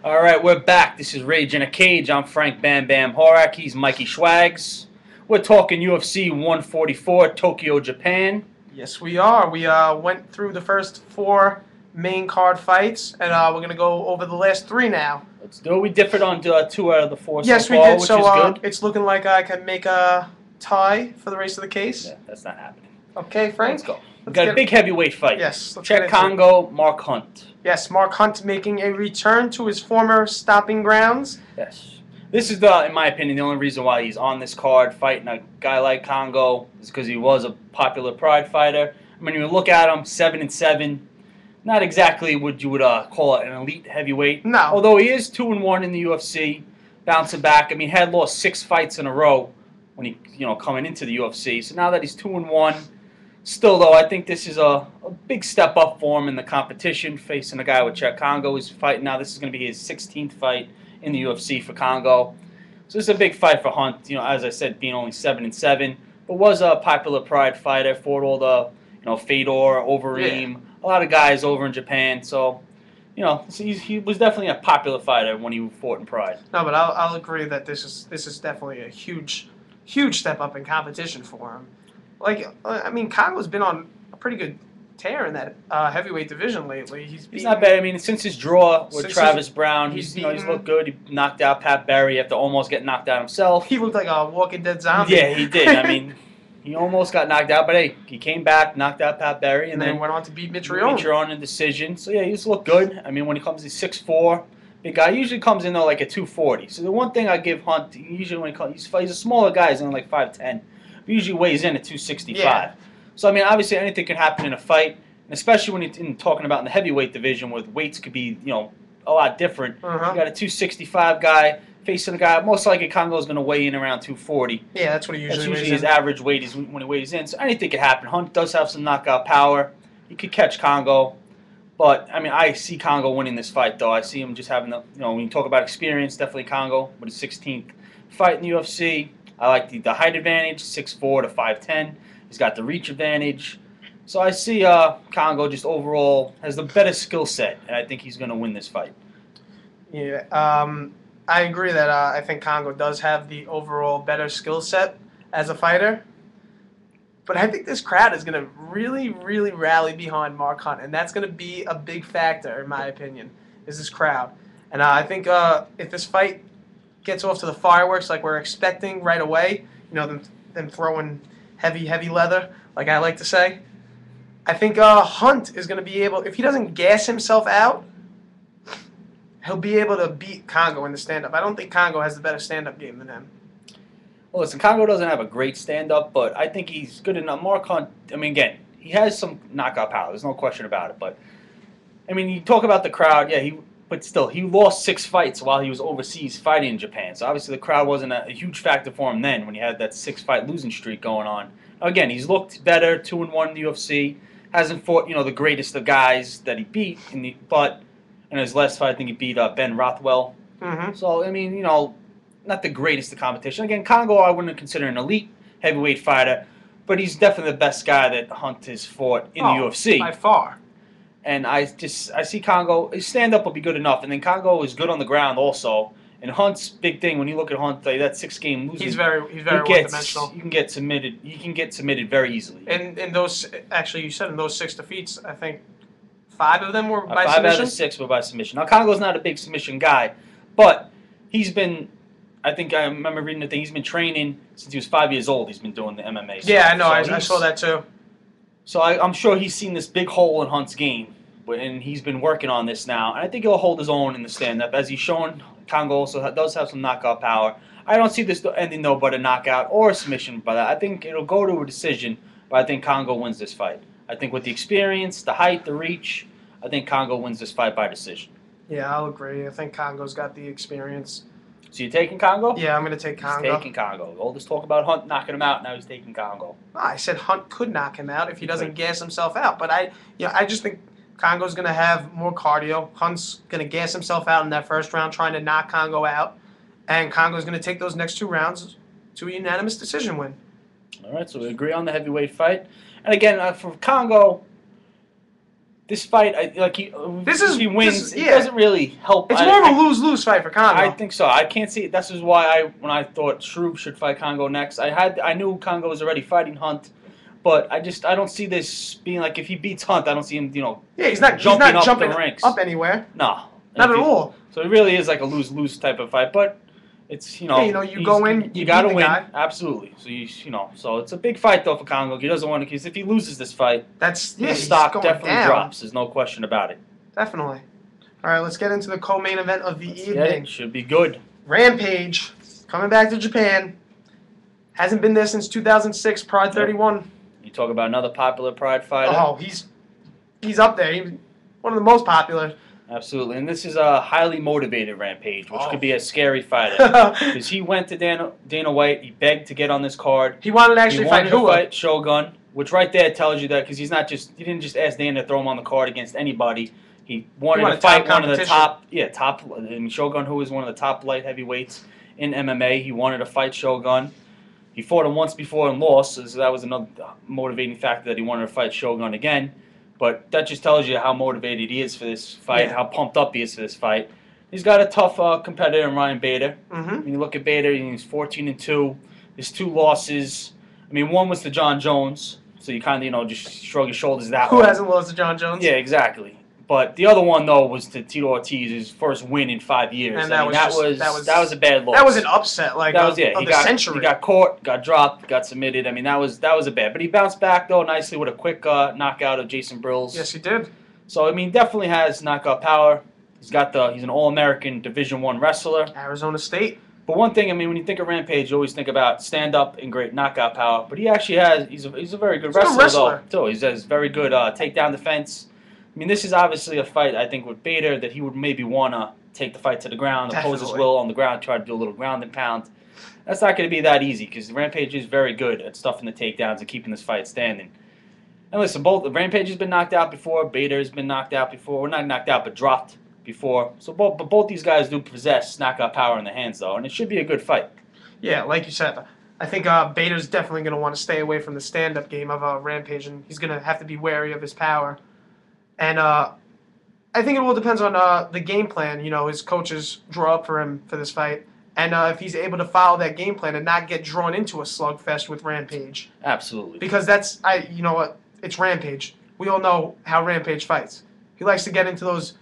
All right, we're back. This is Rage in a Cage. I'm Frank BamBam Horak. He's Mikey Schwaggs. We're talking UFC 144, Tokyo, Japan. Yes, we are. We went through the first four main card fights, and we're going to go over the last three now. Let's do it. We differed on 2 out of the 4 Yes, so we far, did. which So is good. it's looking like I can make a tie for the rest of the case. Yeah, that's not happening. Okay, Frank? Let's go. We got a big heavyweight fight. Yes. Let's Czech get into it. Congo, Mark Hunt. Yes, Mark Hunt making a return to his former stopping grounds. Yes. This is, in my opinion, the only reason why he's on this card fighting a guy like Congo is because he was a popular Pride fighter. I mean, you look at him, 7-7. Not exactly what you would call it an elite heavyweight. No. Although he is 2-1 in the UFC, bouncing back. I mean, he had lost 6 fights in a row when he, coming into the UFC. So now that he's 2-1, still though, I think this is a big step up for him in the competition, facing a guy with Czech Congo. He's fighting now. This is going to be his 16th fight in the UFC for Congo. So this is a big fight for Hunt. As I said, being only 7-7, but was a popular Pride fighter. Fought all the, Fedor, Overeem. Yeah. A lot of guys over in Japan, so he was definitely a popular fighter when he fought in Pride. No, but I'll agree that this is definitely a huge step up in competition for him. I mean, Congo's been on a pretty good tear in that heavyweight division lately. He's not bad. I mean, since his draw with Travis Brown, he's looked good. He knocked out Pat Barry after almost getting knocked out himself. He looked like a Walking Dead zombie. Yeah, he did. I mean, he almost got knocked out, but hey, he came back, knocked out Pat Barry, and then went on to beat Mitrione in decision. So yeah, he's looked good. I mean, when he comes to 6'4", big guy, he usually comes in though like a 240. So the one thing I give Hunt, usually when he's a smaller guy, he's only like 5'10", but usually weighs in at 265. Yeah. So I mean, obviously anything can happen in a fight, and especially when you're talking about in the heavyweight division, where weights could be a lot different. You got a 265 guy facing a guy, most likely Congo's going to weigh in around 240. Yeah, that's what he usually weighs in. That's usually his average weight is when he weighs in. So anything could happen. Hunt does have some knockout power. He could catch Congo. But, I mean, I see Congo winning this fight, though. I see him just having the, when you talk about experience, definitely Congo with his 16th fight in the UFC. I like the height advantage, 6'4" to 5'10". He's got the reach advantage. So I see Congo just overall has the better skill set, and I think he's going to win this fight. Yeah, I agree that I think Congo does have the overall better skill set as a fighter. But I think this crowd is going to really, really rally behind Mark Hunt, and that's going to be a big factor, in my opinion, is this crowd. And I think if this fight gets off to the fireworks like we're expecting right away, them throwing heavy leather, like I like to say, I think Hunt is going to be able, if he doesn't gas himself out, he'll be able to beat Congo in the stand-up. I don't think Congo has the better stand-up game than him. Well, listen, Congo doesn't have a great stand-up, but I think he's good enough. Mark Hunt, I mean, again, he has some knockout power. There's no question about it. But, I mean, you talk about the crowd, yeah, but still, he lost 6 fights while he was overseas fighting in Japan. So, obviously, the crowd wasn't a huge factor for him then when he had that 6-fight losing streak going on. Again, he's looked better, 2-1 in the UFC. Hasn't fought, the greatest of guys that he beat, but in his last fight, I think he beat Ben Rothwell. Mm-hmm. So, I mean, not the greatest of competition. Again, Congo I wouldn't consider an elite heavyweight fighter, but he's definitely the best guy that Hunt has fought in the UFC. By far. And I see Congo, his stand-up will be good enough. And then Congo is good on the ground also. And Hunt's big thing, when you look at Hunt, that 6-game losing, he's very one-dimensional. He can get submitted very easily. And in those, actually, you said in those 6 defeats, I think 5 of them were by 5 submission? Out of 6 were by submission. Now, Congo's not a big submission guy, but he's been, I think I remember reading the thing, he's been training since he was 5 years old. He's been doing the MMA stuff. Yeah, I know. I saw that too. So I'm sure he's seen this big hole in Hunt's game, and he's been working on this now. And I think he'll hold his own in the stand-up. As he's shown, Congo also does have some knockout power. I don't see this ending, though, but a knockout or a submission by that. I think it'll go to a decision, but I think Congo wins this fight. I think with the experience, the height, the reach, I think Congo wins this fight by decision. Yeah, I'll agree. I think Congo's got the experience. So you're taking Congo? Yeah, I'm going to take Congo. He's taking Congo. All this talk about Hunt knocking him out, now he's taking Congo. I said Hunt could knock him out if he doesn't gas himself out. But I just think Congo's going to have more cardio. Hunt's going to gas himself out in that first round trying to knock Congo out. And Congo's going to take those next 2 rounds to a unanimous decision win. All right, so we agree on the heavyweight fight. And again, for Congo, This fight, if he wins, it doesn't really help. It's more of a lose-lose fight for Congo. I think so. I can't see it. This is why when I thought Shrew should fight Congo next, I knew Congo was already fighting Hunt, but I don't see this being like if he beats Hunt, I don't see him, Yeah, he's not jumping the ranks up anywhere. No, not at all. So it really is like a lose-lose type of fight, but. It's you go in, you got to win, guy. absolutely. So so it's a big fight though for Congo. He doesn't want to, because if he loses this fight, his stock definitely drops. There's no question about it. Definitely. All right, let's get into the co-main event of the evening. Should be good. Rampage coming back to Japan. Hasn't been there since 2006. Pride 31. You talk about another popular Pride fighter. Oh, he's up there. He's one of the most popular. Absolutely, and this is a highly motivated Rampage, which could be a scary fighter. Because he went to Dana White, he begged to get on this card. He wanted to actually fight Shogun, which right there tells you that, because he didn't just ask Dana to throw him on the card against anybody. He wanted to fight one of the top. I mean, Shogun, who is one of the top light heavyweights in MMA. He wanted to fight Shogun. He fought him once before and lost, so that was another motivating factor that he wanted to fight Shogun again. But that just tells you how motivated he is for this fight, how pumped up he is for this fight. He's got a tough competitor in Ryan Bader. When you look at Bader, he's 14-2. His 2 losses. I mean, one was to John Jones, so you kind of just shrug your shoulders that way. Who hasn't lost to John Jones? Yeah, exactly. But the other one though was to Tito Ortiz, his first win in 5 years. And that was a bad loss. That was an upset, of the century. He got caught, got dropped, got submitted. I mean, that was a bad. But he bounced back though nicely with a quick knockout of Jason Brills. Yes, he did. So I mean, definitely has knockout power. He's an All-American Division I wrestler. Arizona State. But one thing, I mean, when you think of Rampage, you always think about stand-up and great knockout power. But he actually he's a very good wrestler though. He has very good takedown defense. I mean, this is obviously a fight, I think, with Bader that he would maybe want to take the fight to the ground, oppose his will on the ground, try to do a little ground and pound. That's not going to be that easy, because Rampage is very good at stuffing the takedowns and keeping this fight standing. And listen, Rampage has been knocked out before, Bader has been knocked out before. Well, not knocked out, but dropped before. So both these guys do possess knockout power in their hands, though, and it should be a good fight. Yeah, like you said, I think Bader's definitely going to want to stay away from the stand-up game of Rampage, and he's going to have to be wary of his power. And I think it all depends on the game plan. His coaches draw up for him for this fight. And if he's able to follow that game plan and not get drawn into a slugfest with Rampage. Absolutely. Because it's Rampage. We all know how Rampage fights. He likes to get into those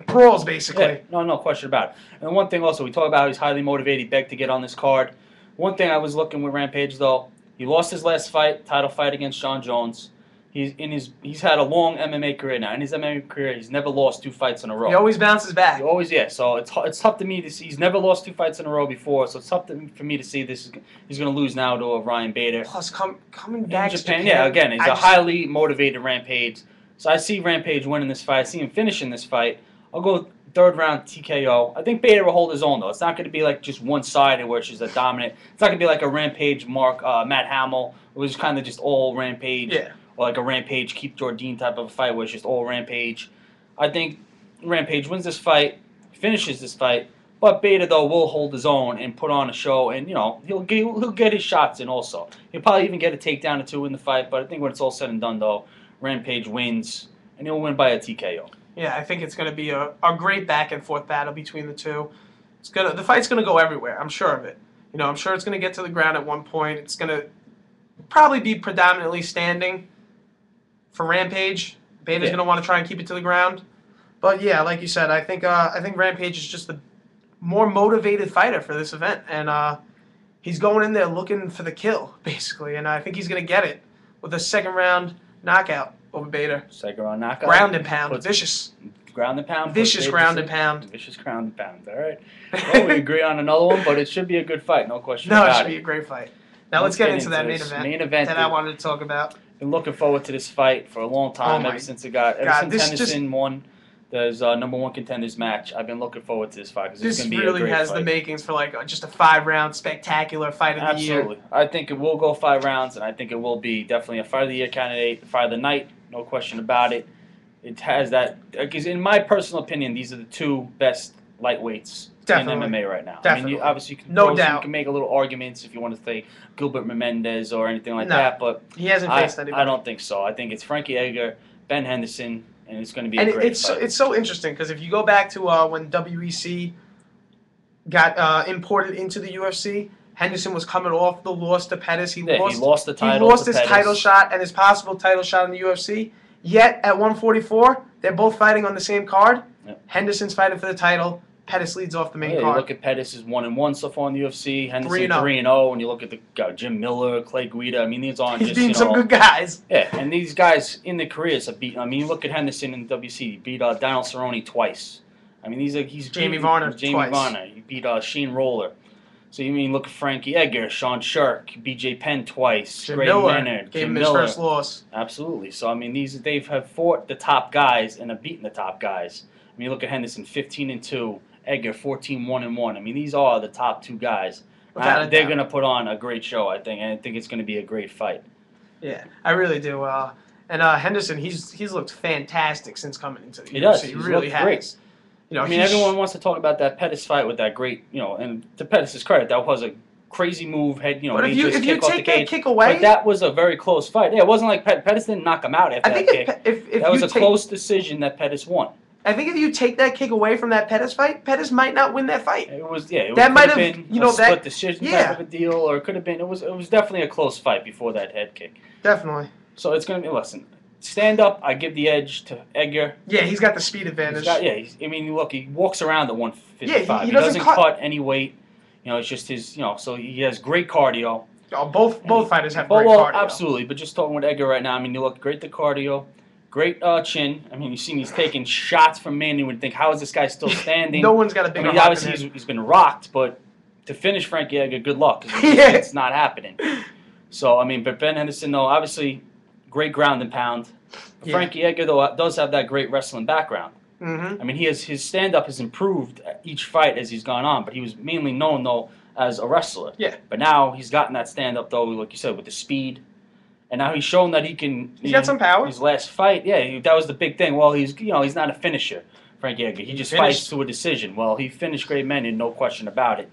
brawls, basically. Yeah, no question about it. And one thing also, we talk about how he's highly motivated, he begged to get on this card. One thing I was looking with Rampage, though, he lost his last title fight against Sean Jones. He's had a long MMA career now. In his MMA career, he's never lost 2 fights in a row. He always bounces back. So it's tough to me to see. He's never lost 2 fights in a row before, so it's tough for me to see he's going to lose now to a Ryan Bader. Plus, coming back to Japan. Yeah, again, he's a highly motivated Rampage. So I see Rampage winning this fight. I see him finishing this fight. I'll go 3rd round TKO. I think Bader will hold his own, though. It's not going to be like just one-sided where it's just a dominant. It's not going to be like a Rampage Matt Hamill. It was kind of just all Rampage. Yeah. Or like a Rampage Keith Jardine type of a fight where it's just all Rampage. I think Rampage wins this fight, finishes this fight, but Bader, though, will hold his own and put on a show, and, he'll get his shots in also. He'll probably even get a takedown or 2 in the fight, but I think when it's all said and done, though, Rampage wins, and he'll win by a TKO. Yeah, I think it's going to be a great back-and-forth battle between the two. The fight's going to go everywhere, I'm sure of it. I'm sure it's going to get to the ground at one point. It's going to probably be predominantly standing for Rampage. Bader's going to want to try and keep it to the ground. But yeah, like you said, I think Rampage is just the more motivated fighter for this event, and he's going in there looking for the kill, basically, and I think he's going to get it with a 2nd round knockout over Bader. 2nd round knockout. Ground and pound, vicious. Ground and pound. Vicious ground and pound. Vicious ground and pound. All right. Well, we agree on another one, but it should be a good fight, no question about it. No, it should be a great fight. Now let's get into that main event that I wanted to talk about. Been looking forward to this fight for a long time, ever since Henderson won the number 1 contenders match. I've been looking forward to this fight because it's going to be a great fight. This really has the makings for just a 5-round spectacular fight of the year. Absolutely. I think it will go 5 rounds, and I think it will be definitely a fight of the year candidate, fight of the night, no question about it. It has that, because in my personal opinion, these are the 2 best lightweights in MMA right now. Definitely. I mean, obviously, you can make a little arguments if you want to say Gilbert Melendez or anything like that, but he hasn't faced anybody. I don't think so. I think it's Frankie Edgar, Ben Henderson, and it's going to be And a great it's fight. it's so interesting because if you go back to when WEC got imported into the UFC, Henderson was coming off the loss to Pettis. He lost the He title lost to his Pettis. title shot and his possible title shot in the UFC. Yet at 144, they're both fighting on the same card. Yep. Henderson's fighting for the title. Pettis leads off the main You card. look at Pettis is 1-1 so far in the UFC. Henderson 3-0. 3-0, and you look at the Jim Miller, Clay Guida. I mean, these aren't He's just beating some good guys. Yeah, and these guys in their careers have beaten. I mean, you look at Henderson in the WC. He beat Daniel Cerrone twice. I mean, he's Jamie beaten Varner Jamie twice. Varner. He beat Sheen Roller. So you mean look at Frankie Edgar, Sean Shirk, B.J. Penn twice, Jim Gray Miller Maynard, gave Jim him Miller. his first loss. Absolutely. So I mean, they have fought the top guys and have beaten the top guys. I mean, you look at Henderson, 15-2. Edgar, 14-1-1. I mean, these are the top two guys. They're going to put on a great show, I think, and I think it's going to be a great fight. Yeah, I really do. And Henderson, he's looked fantastic since coming into the UFC. Does. He He's really looked has. Great. You know, I mean, everyone wants to talk about that Pettis fight with that great, and to Pettis' credit, that was a crazy move. But if you take that kick away, but that was a very close fight. Yeah, it wasn't like Pettis didn't knock him out after that kick. That was a close decision that Pettis won. I think if you take that kick away from that Pettis fight, Pettis might not win that fight. It was that might have been a split decision type of a deal, or it could have been. It was definitely a close fight before that head kick. Definitely. So it's gonna be stand up. I give the edge to Edgar. Yeah, he's got the speed advantage. I mean, look, he walks around at 155. Yeah, he doesn't cut any weight. It's just his. So he has great cardio. Oh, both fighters have great cardio. Absolutely, but just talking with Edgar right now, I mean, you look great the cardio. Great chin. I mean, you've seen he's taking shots from man. You would think, how is this guy still standing? No one's got a bigger. Obviously, he's been rocked, but to finish Frankie Edgar, good luck. Cause it's not happening. So, I mean, but Ben Henderson, though, obviously, great ground and pound. But Frankie Edgar, though, does have that great wrestling background. Mm-hmm. I mean, his stand-up has improved each fight as he's gone on, but he was mainly known, though, as a wrestler. Yeah. But now he's gotten that stand-up, though, like you said, with the speed. And now he's shown that he can. He's got some power. His last fight, that was the big thing. Well, he's not a finisher, Frankie Edgar. He just fights to a decision. Well, he finished Gray Maynard, no question about it.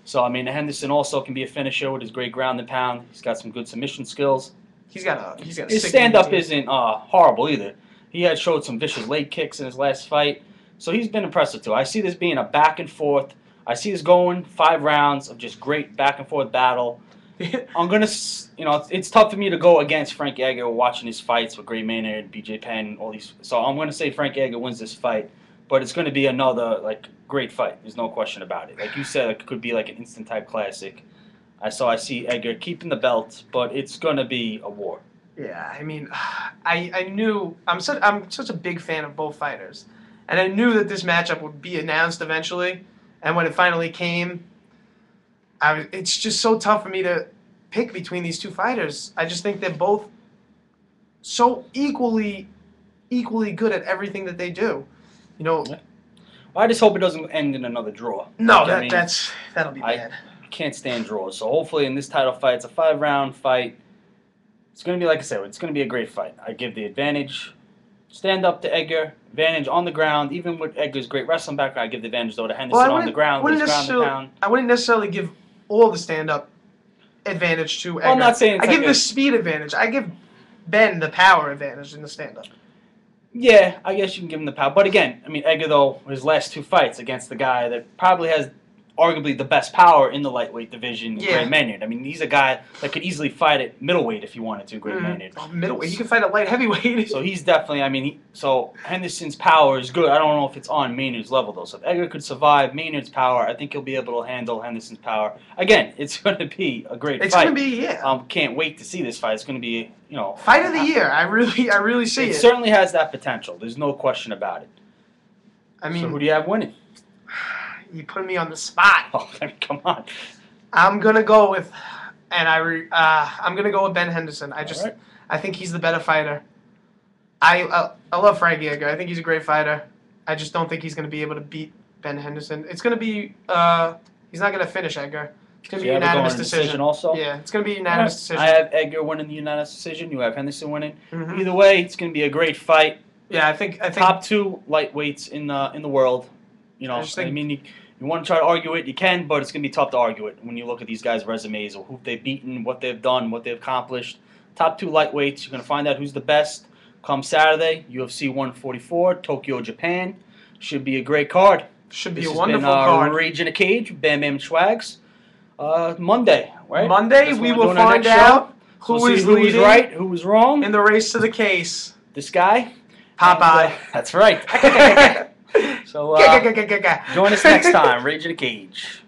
So I mean, Henderson also can be a finisher with his great ground and pound. He's got some good submission skills. He's got his stand-up isn't horrible either. He had showed some vicious leg kicks in his last fight, so he's been impressive too. I see this being a back and forth. I see this going 5 rounds of just great back and forth battle. I'm gonna, it's tough for me to go against Frankie Edgar watching his fights with Gray Maynard, B.J. Penn, all these. So I'm gonna say Frankie Edgar wins this fight, but it's gonna be another great fight. There's no question about it. Like you said, it could be like an instant type classic. I see Edgar keeping the belt, but it's gonna be a war. Yeah, I mean, I knew I'm such a big fan of both fighters, and I knew that this matchup would be announced eventually, and when it finally came. It's just so tough for me to pick between these two fighters. I just think they're both so equally good at everything that they do. Well, I just hope it doesn't end in another draw. No, that'll be bad. I can't stand draws. So hopefully in this title fight, it's a 5-round fight. It's going to be, like I said, it's going to be a great fight. I give the advantage. Stand up to Edgar. Advantage on the ground. Even with Edgar's great wrestling background, I give the advantage, though, to Henderson on the ground. With his ground and pound. I wouldn't necessarily give all the stand-up advantage to Edgar. Well, I'm not saying I give the speed advantage. I give Ben the power advantage in the stand-up. Yeah, I guess you can give him the power. But again, I mean, Edgar, though, his last 2 fights against the guy that probably has arguably the best power in the lightweight division, Gray Maynard. I mean, he's a guy that could easily fight at middleweight if he wanted to, Gray Maynard. Oh, middleweight. He can fight at light heavyweight. So he's definitely, I mean, so Henderson's power is good. I don't know if it's on Maynard's level, though. So if Edgar could survive Maynard's power, I think he'll be able to handle Henderson's power. Again, it's going to be a great fight. It's going to be, can't wait to see this fight. It's going to be, Fight of the year. I really see it. It certainly has that potential. There's no question about it. I mean, so who do you have winning? You put me on the spot. Oh, come on. I'm gonna go with, I'm gonna go with Ben Henderson. I think he's the better fighter. I love Frankie Edgar. I think he's a great fighter. I just don't think he's gonna be able to beat Ben Henderson. It's gonna be he's not gonna finish Edgar. It's gonna be a unanimous decision. Also. Yeah, it's gonna be a unanimous decision. I have Edgar winning the unanimous decision. You have Henderson winning. Mm-hmm. Either way, it's gonna be a great fight. Yeah, I think top 2 lightweights in the world. I mean, you want to try to argue it, you can, but it's going to be tough to argue it when you look at these guys' resumes or who they've beaten, what they've done, what they've accomplished. Top 2 lightweights, you're going to find out who's the best. Come Saturday, UFC 144, Tokyo, Japan. Should be a great card. Should be This a has wonderful been card. Rage in a Cage, BamBam Schwaggs. Monday, right? Monday, That's when we we're will doing our find next show. out So we'll who see is who was leading right, who was wrong. in the race to the case. This guy. Popeye. And, that's right. So join us next time, Rage in a Cage.